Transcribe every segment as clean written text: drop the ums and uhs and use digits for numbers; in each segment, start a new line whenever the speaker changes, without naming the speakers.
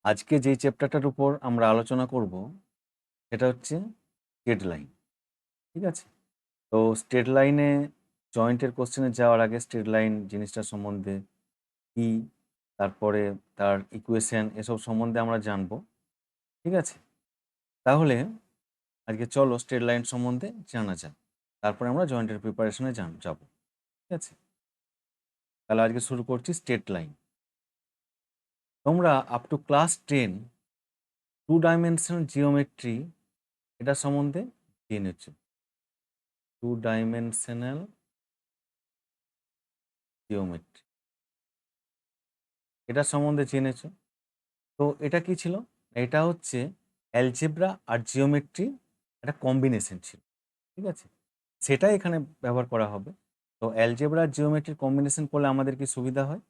আজকে যে চ্যাপ্টারটার উপর আমরা আলোচনা করব সেটা হচ্ছে স্ট্রেট লাইন। ঠিক আছে? তো স্ট্রেট লাইনে জয়েন্টের কোশ্চেনে যাওয়ার আগে স্ট্রেট লাইন জিনিসটা সম্বন্ধে কি, তারপরে তার ইকুয়েশন এসব সম্বন্ধে আমরা জানবো। ঠিক আছে? তাহলে আজকে চলো স্ট্রেট লাইন সম্বন্ধে জানা যাক। তারপরে আমরা জয়েন্টের প্রিপারেশনে যাব। ঠিক আছে? তাহলে আজকে শুরু করছি স্ট্রেট লাইন। তোমরা up to class 10 two dimensional geometry এটা সম্বন্ধে জেনেছ। টু ডাইমেনশনাল জিওমেট্রি এটা সম্বন্ধে জেনেছ। তো এটা কি ছিল? এটা হচ্ছে অ্যালজেব্রা আর জিওমেট্রি একটা কম্বিনেশন ছিল। ঠিক আছে? সেটাই এখানে ব্যবহার করা হবে। তো অ্যালজেব্রা আর জিওমেট্রির কম্বিনেশন করলে আমাদের কি সুবিধা হয়?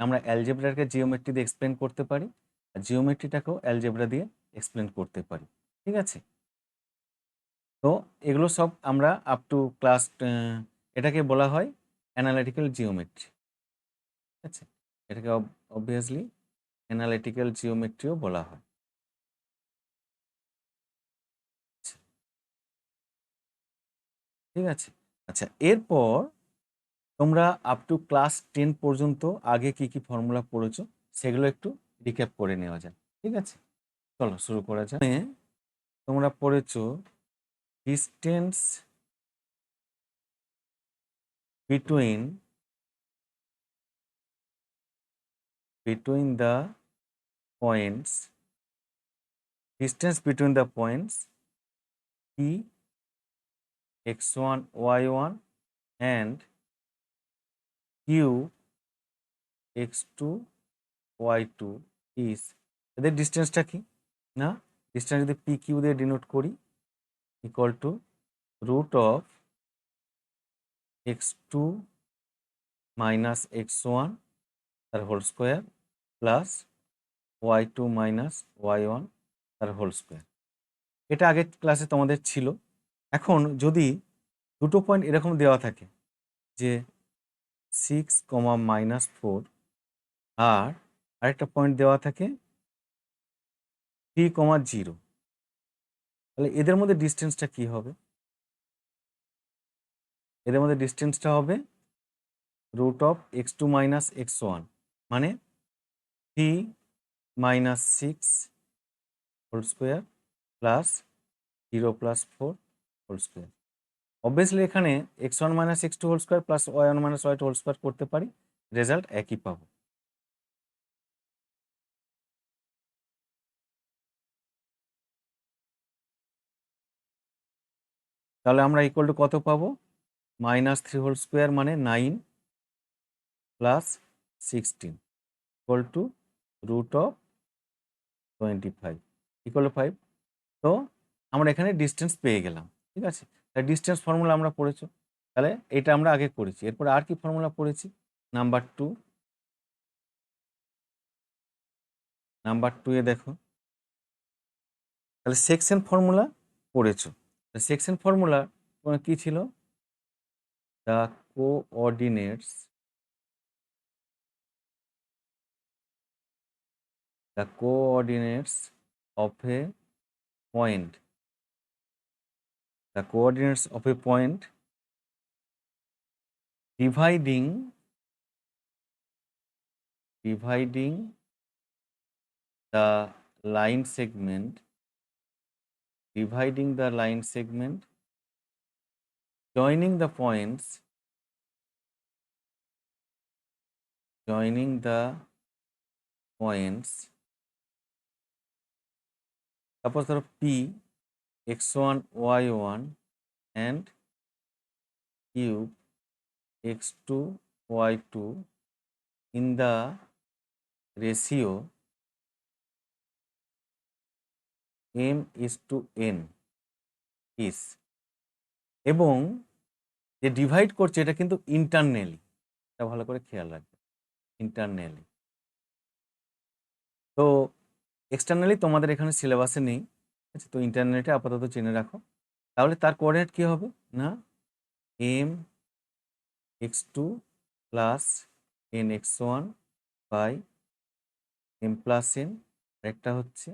আমরা অ্যালজেব্রাকে জিওমেট্রি দিয়ে এক্সপ্লেন করতে পারি, আর জিওমেট্রিটাকেও অ্যালজেব্রা দিয়ে এক্সপ্লেন করতে পারি। ঠিক আছে? তো এগুলো সব আমরা আপ টু ক্লাস এটাকে বলা হয় অ্যানালিটিক্যাল জিওমেট্রি। ঠিক আছে? এটাকে অবভিয়াসলি অ্যানালিটিক্যাল জিওমেট্রিও বলা হয়। ঠিক আছে? আচ্ছা, এরপর তোমরা আপ টু ক্লাস 10 পর্যন্ত আগে কি ফর্মুলা পড়েছো সেগুলো একটু রিক্যাপ করে নেওয়া যাক। ঠিক আছে? চলো শুরু করা যাক। তোমরা পড়েছো distance between the points, distance between the points P x1 y1 and Q x2 y2 is, এদের ডিস্টেন্সটা কি না? ডিস্টেন্স যদি PQ দিয়ে ডিনোট করি, equal to root of x2 minus x1 তার whole square plus y2 minus y1 তার whole square. এটা আগের ক্লাসে তোমাদের ছিল। এখন যদি দুটো পয়েন্ট এরকম দেওয়া থাকে যে 6, -4 আর আরেকটা পয়েন্ট দেওয়া থাকে 3, 0, তাহলে এদের মধ্যে ডিস্টেন্সটা কি হবে? এদের মধ্যে ডিস্টেন্সটা হবে root of x2 minus x1 মানে 3 minus 6 whole square plus 0 plus 4 whole square. Obviously এখানে x1 minus x2 whole square plus y1 minus y2 whole square করতে পারি, রেজাল্ট একই পাবো। তাহলে আমরা ইকুয়াল টু কত পাবো? -3 হোল স্কোয়ার মানে 9 plus 16 equal to root of 25 equal to 5। তো আমরা এখানে ডিস্টেন্স পেয়ে গেলাম। ঠিক আছে? তাই ডিস্টেন্স ফর্মুলা আমরা পড়েছো। তাহলে এটা আমরা আগে করেছি। এরপরে আর কি ফর্মুলা পড়েছি? নাম্বার 2 এ দেখো, তাহলে সেকশন ফর্মুলা পড়েছো। সেকশন ফর্মুলা কি ছিল? The coordinates of a point, the coordinates of a point dividing the line segment, joining the points, suppose ধরো P x1 y1 and Q x2 y2 in the ratio m:n is, এবং যে divide করছে এটা কিন্তু internally, এটা ভালো করে খেয়াল রাখবে, ইন্টারনালি। তো এক্সটার্নালি তোমাদের এখানে সিলেবাসে নেই। ঠিক আছে? তো ইন্টারনালিটা আপাতত জেনে রাখো। তাহলে তার কোঅর্ডিনেট কি হবে না m x2 plus n x1 by m plus n আরেকটা হচ্ছে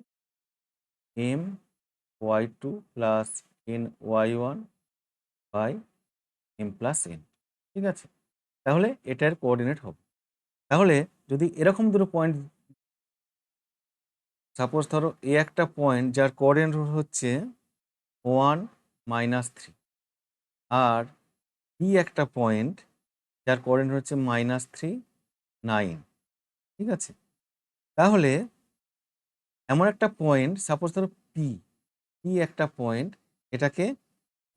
M Y two plus N Y one by M plus N. ঠিক আছে, তাহলে এটার কোঅর্ডিনেট হবে। তাহলে যদি এরকম দুটো পয়েন্ট, সাপোজ ধরো এ একটা পয়েন্ট যার কোঅর্ডিনেট হচ্ছে 1 - 3, আর বি একটা পয়েন্ট যার কোঅর্ডিনেট হচ্ছে -3 9। ঠিক আছে, তাহলে এমন একটা পয়েন্ট, সাপোজ ধরো পি, পি একটা পয়েন্ট এটাকে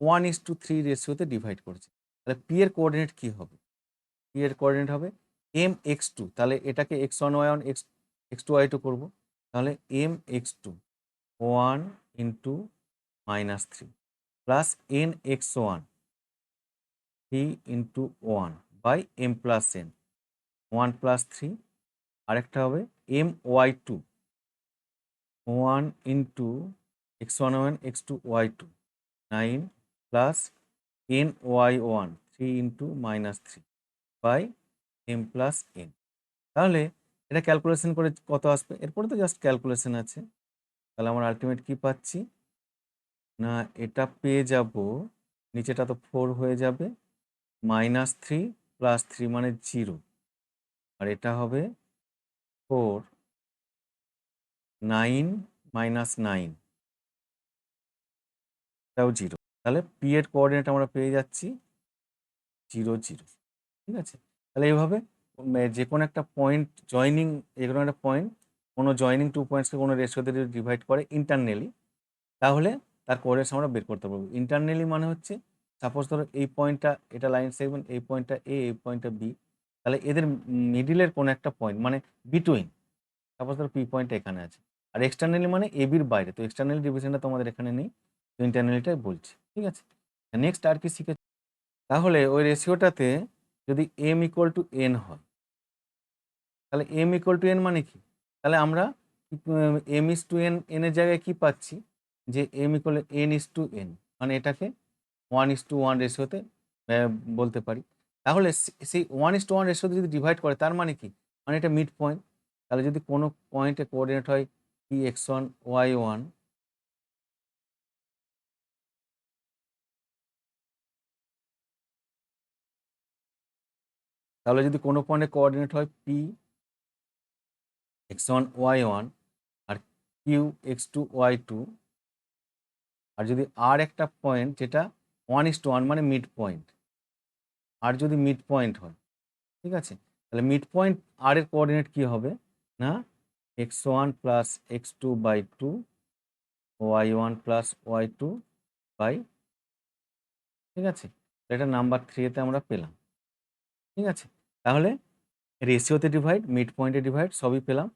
1:3 রেশিওতে ডিভাইড করেছে, তাহলে পি এর কোঅর্ডিনেট কি হবে? পি এর কোঅর্ডিনেট হবে এম এক্স টু, তাহলে এটাকে x1 y1 x2 y2 করবো, তাহলে M X two 1 × -3 plus N x1 3 × 1 by m plus n 1 + 3, আরেকটা হবে M Y two 1 × x1 y1 x2 y2 9 plus N Y one 3 × -3 by m+n। তাহলে এটা calculation করে কত আসবে? এরপরে তো জাস্ট ক্যালকুলেশন আছে। তাহলে আমরা আলটিমেট কি পাচ্ছি না, এটা পেয়ে যাব, নিচেটা তো 4 হয়ে যাবে, -3 + 3 মানে 0, আর এটা হবে 4 9 - 9, এটাও 0। তাহলে পি এর কোঅর্ডিনেট আমরা পেয়ে যাচ্ছি 0 0। ঠিক আছে, তাহলে এইভাবে যে কোনো একটা পয়েন্ট জয়নিং, যে কোনো একটা পয়েন্ট কোনো জয়নিং টু পয়েন্টসকে কোনো রেশিওতে যদি ডিভাইড করে ইন্টারনালি, তাহলে তার কোঅর্ডিনেটস আমরা বের করতে পারবো। ইন্টারনালি মানে হচ্ছে সাপোজ ধরো এই পয়েন্টটা, এটা লাইন সেগমেন্ট, এই পয়েন্টটা এ, এই পয়েন্টটা বি, তাহলে এদের মিডিলের কোনো একটা পয়েন্ট মানে বিটুইন, সাপোজ ধরো পি পয়েন্ট এখানে আছে, আর এক্সটার্নালি মানে এ বির বাইরে, তো এক্সটার্নালি ডিভিশনটা তোমাদের এখানে নেই, তো ইন্টারনালিটাই বলছি। ঠিক আছে, নেক্সট আর কি শিখেছি, তাহলে ওই রেশিওটাতে যদি এম ইকুয়াল টু এন হয়, তাহলে এম ইকুয়াল টু এন মানে কি? তাহলে আমরা এম ইস টু এন, এনের জায়গায় কি পাচ্ছি, যে M equal N is to N, মানে এটাকে 1:1 রেশিওতে বলতে পারি। তাহলে সেই 1:1 রেশিওতে যদি ডিভাইড করে তার মানে কি? মানে এটা মিড পয়েন্ট। তাহলে যদি কোনো পয়েন্টে কোঅর্ডিনেট হয় পি x1 y1, তাহলে যদি কোনো পয়েন্টে কোঅর্ডিনেট হয় পি x1 y1 আর কিউ x2 y2, আর যদি আর একটা পয়েন্ট যেটা 1:1 মানে মিড পয়েন্ট, আর যদি মিড পয়েন্ট হয়, ঠিক আছে, তাহলে মিড পয়েন্ট আর এর কোঅর্ডিনেট কি হবে না, x1 + x2/2 y1 + y2 by, ঠিক আছে, এটা নাম্বার 3 তে আমরা পেলাম। ঠিক আছে, তাহলে রেশিওতে ডিভাইড, মিড পয়েন্টে ডিভাইড সবই পেলাম।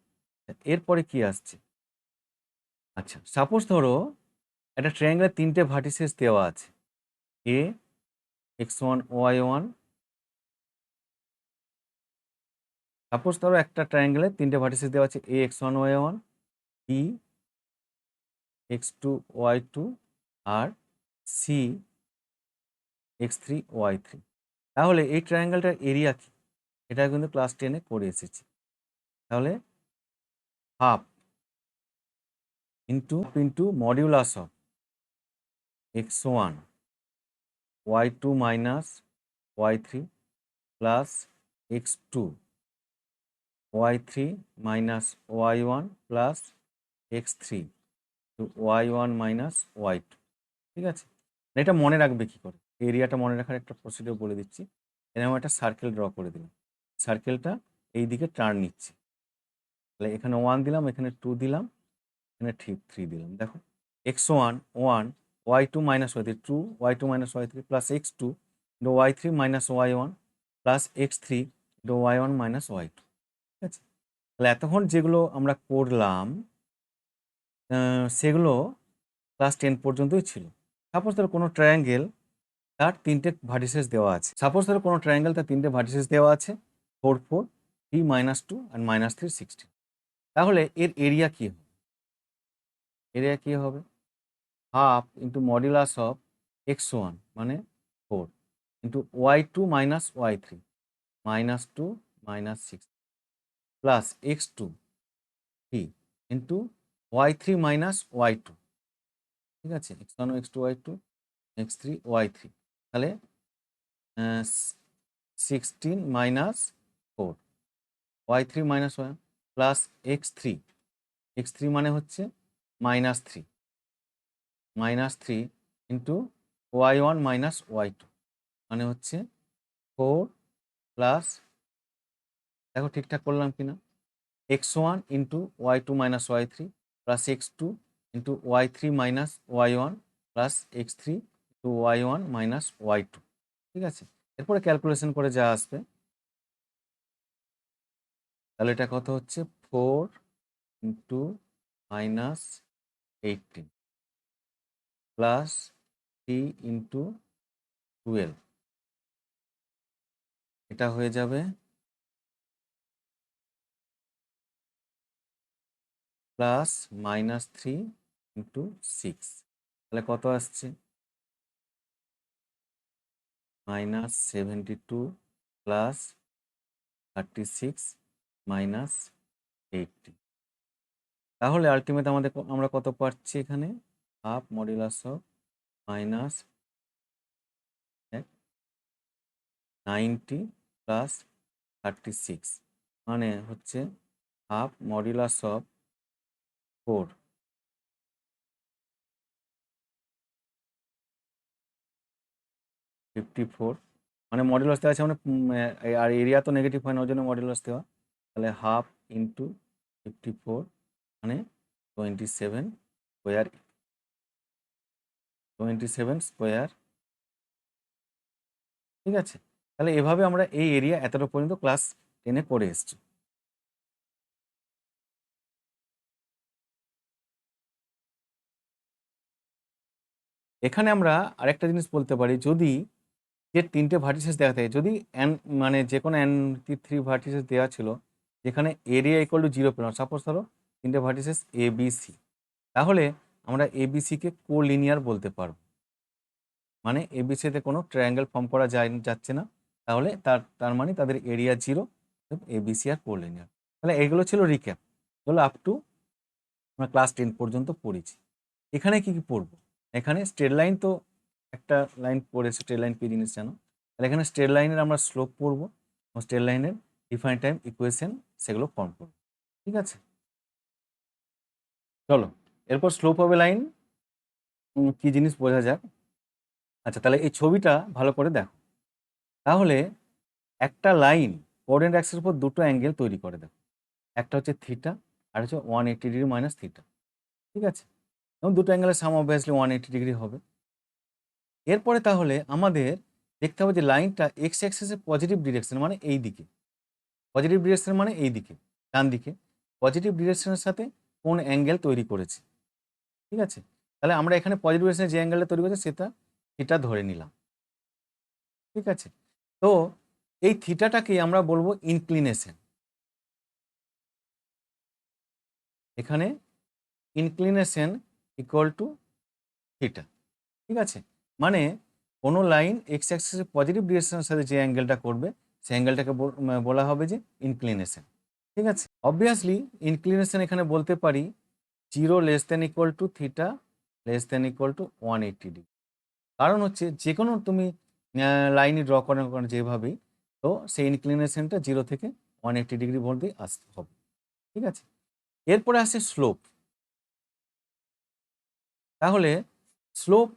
এরপরে কি আসছে, আচ্ছা সাপোজ ধরো একটা ট্রায়াঙ্গেলের 3টে ভার্টিসেস দেওয়া আছে, এ x1 y1, সাপোজ ধরো একটা ট্রায়াঙ্গেলের 3টে ভার্টিসেস দেওয়া আছে, এ x1 y1, B x2 y2 আর সি x3 y3। তাহলে এই ট্রায়াঙ্গেলটার এরিয়া কি? এটা কিন্তু ক্লাস 10-এ করে এসেছি। তাহলে half into modulus of x1 y2 minus y3 plus x2 y3 minus y1 plus x3 y1 minus y2। ঠিক আছে, এটা মনে রাখবে কি করে? এরিয়াটা মনে রাখার একটা প্রসিডিওর বলে দিচ্ছি। এরকম একটা সার্কেল ড্র করে দিলাম, সার্কেলটা এই দিকে টার্ন নিচ্ছে, তাহলে এখানে 1 দিলাম, এখানে 2 দিলাম, এখানে 3 দিলাম। দেখো x1 1 y2 minus y3 2 y2 minus y3 plus x2 y3 minus y1 plus x3 y1 minus y2। ঠিক আছে, তাহলে এতক্ষণ যেগুলো আমরা করলাম সেগুলো ক্লাস 10 পর্যন্তই ছিল। সাপোজ ধরো কোনো ট্রায়াঙ্গেল তার 3টে ভার্টিসেস দেওয়া আছে, সাপোজ ধরো কোনো ট্রায়াঙ্গেল তার 3টে ভার্টিসেস দেওয়া আছে 4 4 3 -2 আর -3 16। তাহলে এর এরিয়া কি হবে? এরিয়া কি হবে? Half into modulus of x1 মানে 4 into y2 minus y3 -2 -6 plus x2 3 into y3 minus y2, ঠিক আছে, x1 x2 y2 x3 y3, তাহলে 16 minus 4 y3 minus y plus x3 মানে হচ্ছে -3 ইন্টু y1 মাইনাস y2 মানে হচ্ছে 4 প্লাস, দেখো ঠিকঠাক করলাম কিনা, x1 into y2 minus y3 plus x2 into y3 minus y1 plus x3 into y1 minus y2, ঠিক আছে। এরপরে ক্যালকুলেশন করে যা আসবে, তাহলে এটা কত হচ্ছে 4 ইন্টু মাইনাস 18 প্লাস 3 ইন্টু 12, এটা হয়ে যাবে প্লাস -3 ইন্টু 6, তাহলে কত আসছে -72 প্লাস 36 মাইনাস 80, তাহলে আলটিমেট আমরা কত পাচ্ছি এখানে, half modulus of minus 90 plus 36 মানে হচ্ছে হাফ মডুলাস অফ 4 54, মানে মডুলাস দেওয়া আছে মানে আর এরিয়া তো নেগেটিভ হয় না, ওই জন্য মডুলাস দেওয়া, তাহলে হাফ ইন্টু 54 মানে 27 স্কোয়ার, 27 স্কোয়ার, ঠিক আছে। তাহলে এভাবে আমরা এই এরিয়া এতটা পর্যন্ত ক্লাস 10-এ করে এসছি। এখানে আমরা আরেকটা জিনিস বলতে পারি, যদি যে 3টে ভার্টিসেস দেওয়া থাকে, যদি মানে যে কোনো থ্রি ভার্টিসেস দেওয়া ছিল যেখানে এরিয়া ইকুয়াল টু 0 পেলাম, সাপোজ ধরো 3টে ভার্টিসেস এ বি সি, তাহলে আমরা এ বি সিকে কোলিনিয়ার বলতে পারবো, মানে এ বি সিতে কোনো ট্রায়াঙ্গেল ফর্ম করা যাচ্ছে না, তাহলে তার মানে তাদের area 0, A B C R collinear. তাহলে এগুলো ছিল রিক্যাপ, এগুলো আপ টু আমরা ক্লাস 10 পর্যন্ত পড়েছি। এখানে কি পড়বো, এখানে স্ট্রেট লাইন, তো একটা লাইন পড়েছে স্ট্রেট লাইন কি জিনিস জানো, তাহলে এখানে স্ট্রেট লাইনের আমরা স্লোপ পড়বো, স্ট্রেট লাইনের ডিফাইন টাইম ইকুয়েশন সেগুলো ফর্ম করবো, ঠিক আছে। চলো এরপর স্লোপ হবে লাইন কি জিনিস বোঝা যাক। আচ্ছা, তাহলে এই ছবিটা ভালো করে দেখো, তাহলে একটা লাইন কোঅর্ডিনেট অ্যাক্সিসের উপর দুটো অ্যাঙ্গেল তৈরি করে, দেখো একটা হচ্ছে থিটা আর হচ্ছে 180 ডিগ্রি মাইনাস থিটা, ঠিক আছে, এবং দুটো অ্যাঙ্গেলের সাম অবভিয়াসলি 180 ডিগ্রি হবে। এরপরে তাহলে আমাদের দেখতে হবে যে লাইনটা এক্স অ্যাক্সিসের পজিটিভ ডিরেকশন মানে এই দিকে, পজিটিভ ডিরেকশন মানে এই দিকে ডান দিকে, পজিটিভ ডিরেকশনের সাথে কোন অ্যাঙ্গেল তৈরি করেছে, ঠিক আছে। তাহলে আমরা এখানে পজিটিভ ডিরেকশনে যে অ্যাঙ্গেলটা তৈরি করেছে সেটা থিটা ধরে নিলাম, ঠিক আছে। তো এই থিটাটাকে আমরা বলবো ইনক্লিনেশন, এখানে ইনক্লিনেশন ইকুয়াল টু থিটা, ঠিক আছে। মানে কোনো লাইন এক্স অ্যাক্সিসের পজিটিভ ডিরেকশনের সাথে যে অ্যাঙ্গেলটা করবে সেই অ্যাঙ্গেলটাকে বলা হবে যে ইনক্লিনেশন, ঠিক আছে। অবভিয়াসলি ইনক্লিনেশন এখানে বলতে পারি 0 less than equal to theta less than equal to 180 degree, কারণ হচ্ছে যে কোনো তুমি লাইনই ড্র করার কারণ যেভাবেই, তো সেই ইনক্লিনেশনটা 0 থেকে 180 ডিগ্রি মধ্যে আসতে হবে, ঠিক আছে। এরপরে আসে স্লোপ, তাহলে স্লোপ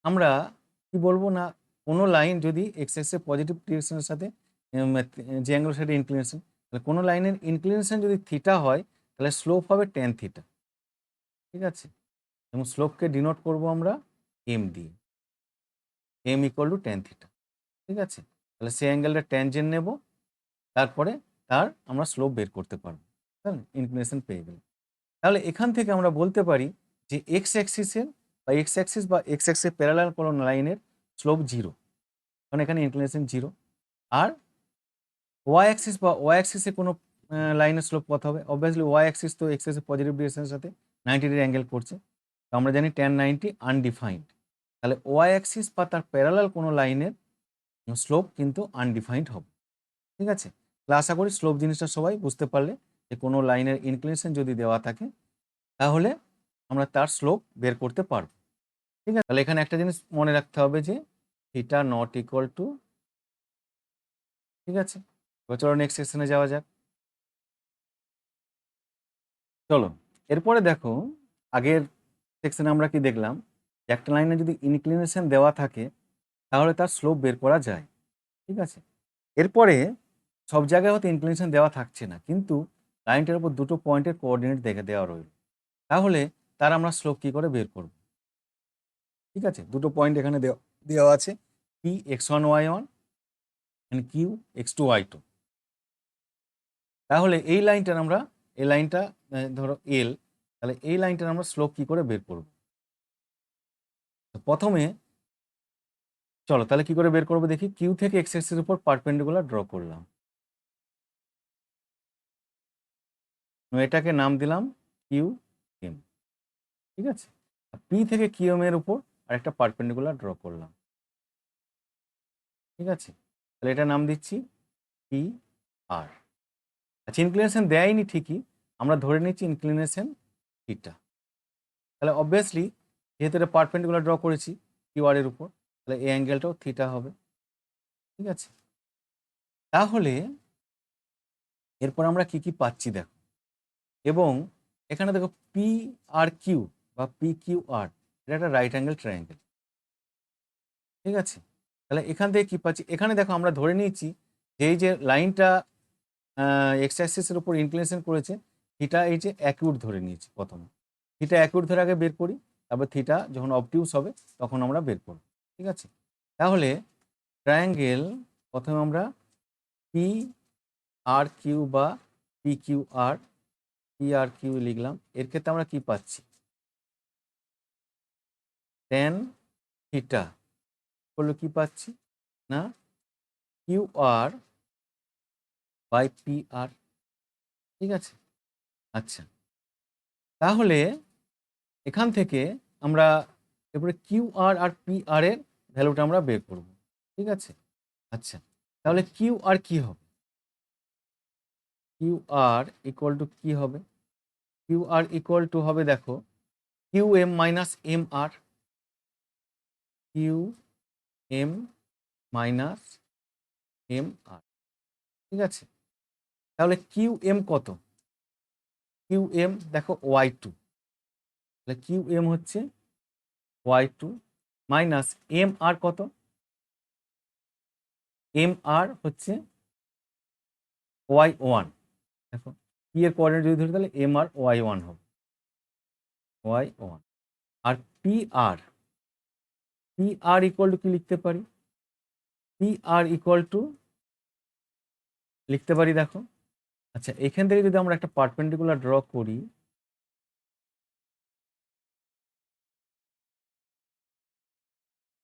আমরা কি বলবো না, কোনো লাইন যদি এক্স এক্সের পজিটিভ ডিরেকশনের সাথে যে অ্যাঙ্গেলের সাথে ইনক্লিনেশন, তাহলে কোনো লাইনের ইনক্লিনেশন যদি থিটা হয় তাহলে স্লোপ হবে ট্যান থিটা, ঠিক আছে, এবং স্লোপকে ডিনোট করব আমরা এম দিয়ে, M equal to tan theta, ঠিক আছে। তাহলে সেই অ্যাঙ্গেলটা ট্যানজেন্ট নেব, তারপরে তার আমরা স্লোপ বের করতে পারবো, হ্যাঁ, ইনক্লিনেশন পেয়ে গেলে। তাহলে এখান থেকে আমরা বলতে পারি যে এক্স অ্যাক্সিসের বা এক্স অ্যাক্সিস বা এক্স অ্যাক্সিস প্যারালাল কোনো লাইনের স্লোপ 0, কারণ এখানে ইনক্লিনেশন 0, আর ওয়াই অ্যাক্সিস বা ওয়াই অ্যাক্সিসে কোনো লাইনের স্লোপ কত হবে, অবভিয়াসলি ওয়াই অ্যাক্সিস তো এক্স অ্যাক্সিস পজিটিভ ডিরেকশনের সাথে 90 ডিগ্রি অ্যাঙ্গেল করছে, তো আমরা জানি tan 90 আনডিফাইন্ড, তাহলে ওয়াই অ্যাক্সিস বা তার প্যারালাল কোনো লাইনের স্লোপ কিন্তু আনডিফাইন্ড হবে, ঠিক আছে। তাহলে আশা করি স্লোপ জিনিসটা সবাই বুঝতে পারলে। যে কোনো লাইনের ইনক্লিনেশন যদি দেওয়া থাকে তাহলে আমরা তার স্লোপ বের করতে পারব। ঠিক আছে? তাহলে এখানে একটা জিনিস মনে রাখতে হবে যে থিটা নট ইকুয়াল টু, ঠিক আছে? এবার চলো নেক্সট সেকশনে যাওয়া যাক। চলো এরপরে দেখো, আগের সেকশনে আমরা কি দেখলাম, যে একটা লাইনে যদি ইনক্লিনেশন দেওয়া থাকে তাহলে তার স্লোপ বের করা যায়। ঠিক আছে? এরপরে সব জায়গায় হয়তো ইনক্লিনেশন দেওয়া থাকছে না, কিন্তু লাইনটার উপর দুটো পয়েন্টের কোঅর্ডিনেট দেখে দেওয়া রইল, তাহলে তার আমরা স্লোপ কি করে বের করব? ঠিক আছে, দুটো পয়েন্ট এখানে দেওয়া আছে, P x1 y1 and Q x2 y2। তাহলে এই লাইনটার আমরা, এই লাইনটা ধরো এল, তাহলে এই লাইনটার আমরা স্লোপ কি করে বের করব? তো প্রথমে চলো তাহলে কি করে বের করবো দেখি। কিউ থেকে এক্স এক্সিসের উপর পারপেন্ডিকুলার ড্র করলাম, এটাকে নাম দিলাম কিউ এম। ঠিক আছে, পি থেকে কিউ এম এর উপর আরেকটা পারপেন্ডিকুলার ড্র করলাম। ঠিক আছে, তাহলে এটা নাম দিচ্ছি পি আর। আচ্ছা, ইনক্লিনেশন দেয়নি ঠিকই, আমরা ধরে নিচ্ছি ইনক্লিনেশন থিটা। তাহলে অবভিয়াসলি যেহেতু এটা পারপেন্ডিকুলার ড্র করেছি কিউ আর এর উপর, তাহলে এই অ্যাঙ্গেলটাও থিটা হবে। ঠিক আছে, তাহলে এরপর আমরা কি কি পাচ্ছি দেখো, এবং এখানে দেখো পি আর কিউ বা পি কিউ আর, এটা একটা রাইট অ্যাঙ্গেল ট্রায়াঙ্গেল। ঠিক আছে, তাহলে এখান থেকে কি পাচ্ছি, এখানে দেখো আমরা ধরে নিয়েছি যে এই যে লাইনটা এক্স অ্যাক্সিসের উপর ইনক্লিনেশন করেছে, থিটা এই যে অ্যাকিউট ধরে নিয়েছি প্রথমে। থিটা অ্যাকিউট ধরে আগে বের করি, তারপর থিটা যখন অবটিউস হবে তখন আমরা বের করব। ঠিক আছে, তাহলে ট্রায়াঙ্গেল প্রথমে আমরা পি আর কিউ বা পি কিউ আর, পি আর কিউ লিখলাম। এর ক্ষেত্রে আমরা কি পাচ্ছি, ট্যান থিটা করলে কি পাচ্ছি না, Q R by P R. ঠিক আছে, আচ্ছা, তাহলে এখান থেকে আমরা এরপরে কিউ আর আর পি আর এর ভ্যালুটা আমরা বের করব। ঠিক আছে, আচ্ছা, তাহলে কিউ আর কি হবে, কিউ আর ইকুয়াল টু কি হবে, কিউ আর ইকুয়াল টু হবে দেখো Q M minus M R, Q M minus M R. ঠিক আছে, তাহলে কিউ এম কত, কিউ এম দেখো ওয়াই টু, তাহলে কিউ এম হচ্ছে Y two minus M R কত, এম আর হচ্ছে ওয়াই ওয়ান। দেখো পি এর কোঅর্ডিনেট যদি ধরি তাহলে এম আর ওয়াই ওয়ান হবে, ওয়াই ওয়ান। আর P R, P R equal to কি লিখতে পারি, পি আর ইকুয়াল টু লিখতে পারি দেখো, আচ্ছা এখান থেকে যদি আমরা একটা পারপেন্ডিকুলার ড্র করি,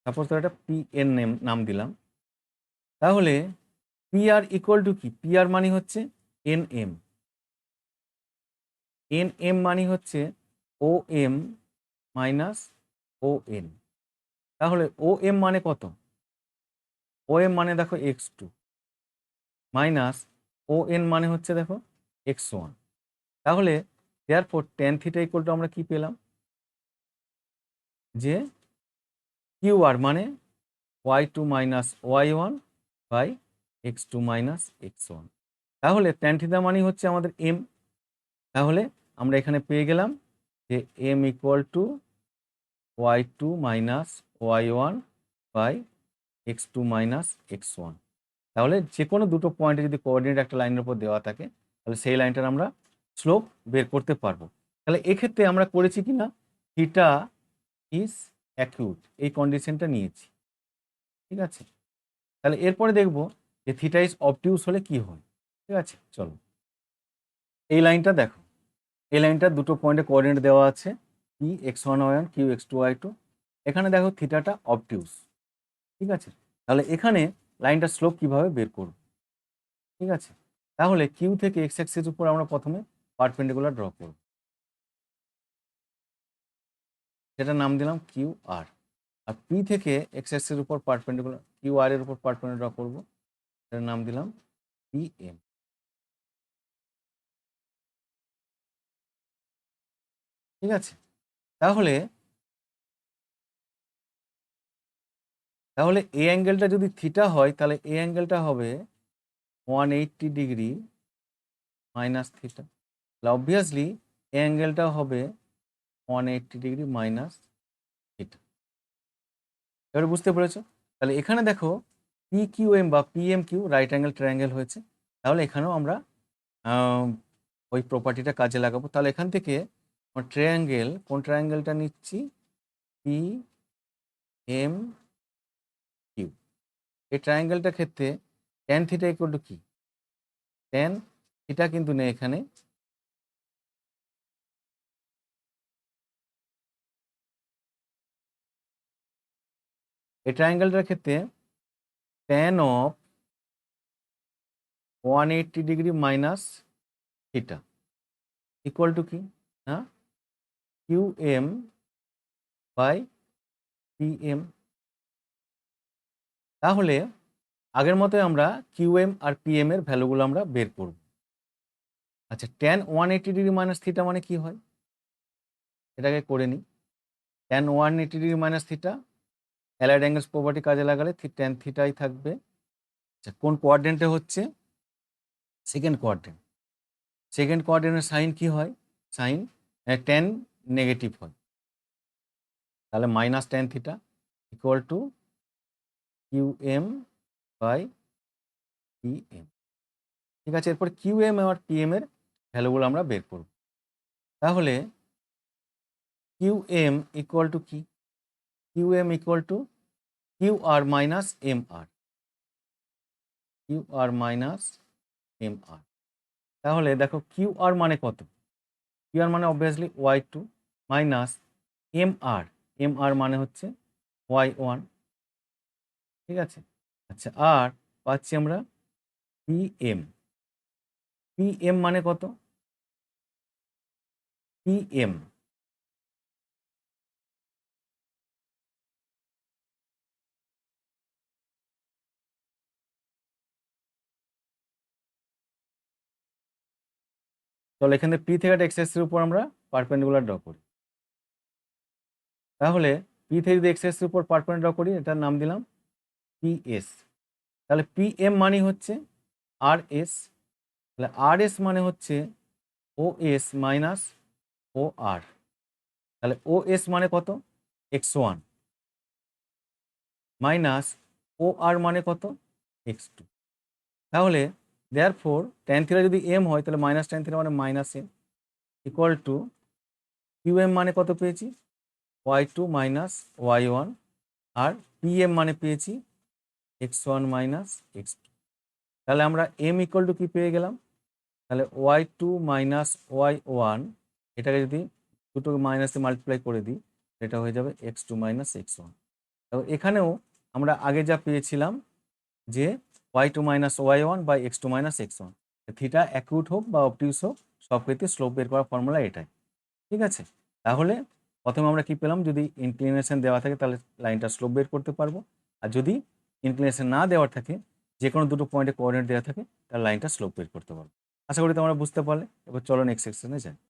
সাপোজ একটা পি এর নাম দিলাম, তাহলে পি আর ইকুয়াল টু কি, পি আর মানে হচ্ছে এন এম, এন এম মানে হচ্ছে O M minus O N. তাহলে ও এম মানে কত, ও এম মানে দেখো X two minus O N মানে হচ্ছে দেখো এক্স ওয়ান। তাহলে therefore tan theta equal to আমরা কি পেলাম, যে কিউ আর মানে Y two minus Y one by X two minus X one. তাহলে ট্যান থিটা মানে হচ্ছে আমাদের এম। তাহলে আমরা এখানে পেয়ে গেলাম যে M equal to Y two minus Y one by X two minus X one. তাহলে যে কোনো দুটো পয়েন্টে যদি কোঅর্ডিনেট একটা লাইনের উপর দেওয়া থাকে তাহলে সেই লাইনটার আমরা স্লোপ বের করতে পারবো। তাহলে এক্ষেত্রে আমরা করেছি কি না, থিটা ইজ অ্যাকিউট, এই কন্ডিশনটা নিয়েছি। ঠিক আছে, তাহলে এরপরে দেখব যে থিটা ইজ অবটিউস হলে কি হয়। ঠিক আছে, চলো এই লাইনটা দেখো, এই লাইনটা দুটো পয়েন্টে কোঅর্ডিনেট দেওয়া আছে, P X one Y one Q X two Y two. এখানে দেখো থিটাটা অবটিউস। ঠিক আছে, তাহলে এখানে লাইনটার স্লোপ কিভাবে বের করব। ঠিক আছে, তাহলে কিউ থেকে এক্স অ্যাক্সিস উপর আমরা প্রথমে পারপেন্ডিকুলার ড্র করব, যেটা নাম দিলাম কিউ আর। আর পি থেকে এক্স অ্যাক্সিস উপর পারপেন্ডিকুলার কিউ আর এর উপর পারপেন্ডিকুলার ড্র করব, এটার নাম দিলাম পি এম। ঠিক আছে? তাহলে তাহলে এই অ্যাঙ্গেলটা যদি থিটা হয় তাহলে এই অ্যাঙ্গেলটা হবে 180 ডিগ্রি মাইনাস থিটা। তাহলে অবভিয়াসলি এই অ্যাঙ্গেলটা হবে 180 ডিগ্রি মাইনাস থিটা। এবারে বুঝতে পেরেছো? তাহলে এখানে দেখো PQM বা PMQ রাইট অ্যাঙ্গেল ট্রায়াঙ্গেল হয়েছে। তাহলে এখানেও আমরা ওই প্রপার্টিটা কাজে লাগাবো। তাহলে এখান থেকে ট্রায়াঙ্গেল, কোন ট্রায়াঙ্গেলটা নিচ্ছি? PMQ। এই ট্রায়াঙ্গেলটার ক্ষেত্রে ট্যান থিটা ইকুয়াল টু কি? ট্যান থিটা কিন্তু নেই এখানে, এই ট্রায়াঙ্গেলটার ক্ষেত্রে tan of 180 degree minus theta equal to কি? হ্যাঁ, QM বাই PM। তাহলে আগের মতোই আমরা QM আর PM এর ভ্যালুগুলো আমরা বের করব। আচ্ছা, ট্যান 180 ডিগ্রি মাইনাস থিটা মানে কি হয়? এটাকে করে নিই। Tan 180 degree minus theta allied angles property কাজে লাগালে ট্যান থিটাই থাকবে। আচ্ছা, কোন কোয়াড্রেন্টে হচ্ছে? Second quadrant. সেকেন্ড কোয়াড্রেন্টের সাইন কি হয়? সাইন ট্যান নেগেটিভ হয়। তাহলে minus tan theta equal to QM বাই PM। ঠিক আছে, এরপর QM আর PM এর ভ্যালুগুলো আমরা বের করব। তাহলে QM ইকুয়াল টু কি? QM equal to QR minus MR। QR minus MR। তাহলে দেখো QR মানে কত? QR মানে অবভিয়াসলি Y2 মাইনাস MR মানে হচ্ছে Y1। ঠিক আছে? আচ্ছা, আর পাচ্ছি আমরা PM মানে কত? PM চলো এখানে P থেকে একটা এক্স-অ্যাক্সিসের উপর আমরা পারপেন্ডিকুলার ড্র করি। তাহলে P থেকে যদি এক্স-অ্যাক্সিসের উপর পারপেন্ডিকুলার ড্র করি, এটার নাম দিলাম PS। তাহলে PM মানে হচ্ছে RS। তাহলে RS মানে হচ্ছে OS মাইনাস OR। তাহলে OS মানে কত? x1 মাইনাস OR মানে কত? x2। তাহলে দেয়ারফোর ট্যান থিটা যদি m হয় তাহলে মাইনাস ট্যান থিটা মানে minus m equal to QM মানে কত পেয়েছি? Y2 মাইনাস Y1 আর PM মানে পেয়েছি x1 মাইনাস x2। তাহলে আমরা m ইকুয়াল টু কি পেয়ে গেলাম? তাহলে Y2 মাইনাস Y1 এটাকে যদি দুটোকে মাইনাসে মাল্টিপ্লাই করে দিই, এটা হয়ে যাবে x2 মাইনাস x1। তো এখানেও আমরা আগে যা পেয়েছিলাম যে y2 minus y1 by x2 minus x1, theta acute হোক বা অবটিউস হোক, সব ক্ষেত্রে স্লোপ বের করার ফর্মুলা এটাই। ঠিক আছে? তাহলে প্রথমে আমরা কি পেলাম? যদি ইনক্লিনেশন দেওয়া থাকে তাহলে লাইনটা স্লোপ বের করতে পারবো, আর যদি ইনক্লিনেশন না দেওয়া থাকে, যে কোনো দুটো পয়েন্টে কোঅর্ডিনেট দেওয়া থাকে, তাহলে লাইনটা স্লোপ বের করতে পারবো। আশা করি তোমরা বুঝতে পারলে। এবার চলো নেক্সট সেকশনে যাই।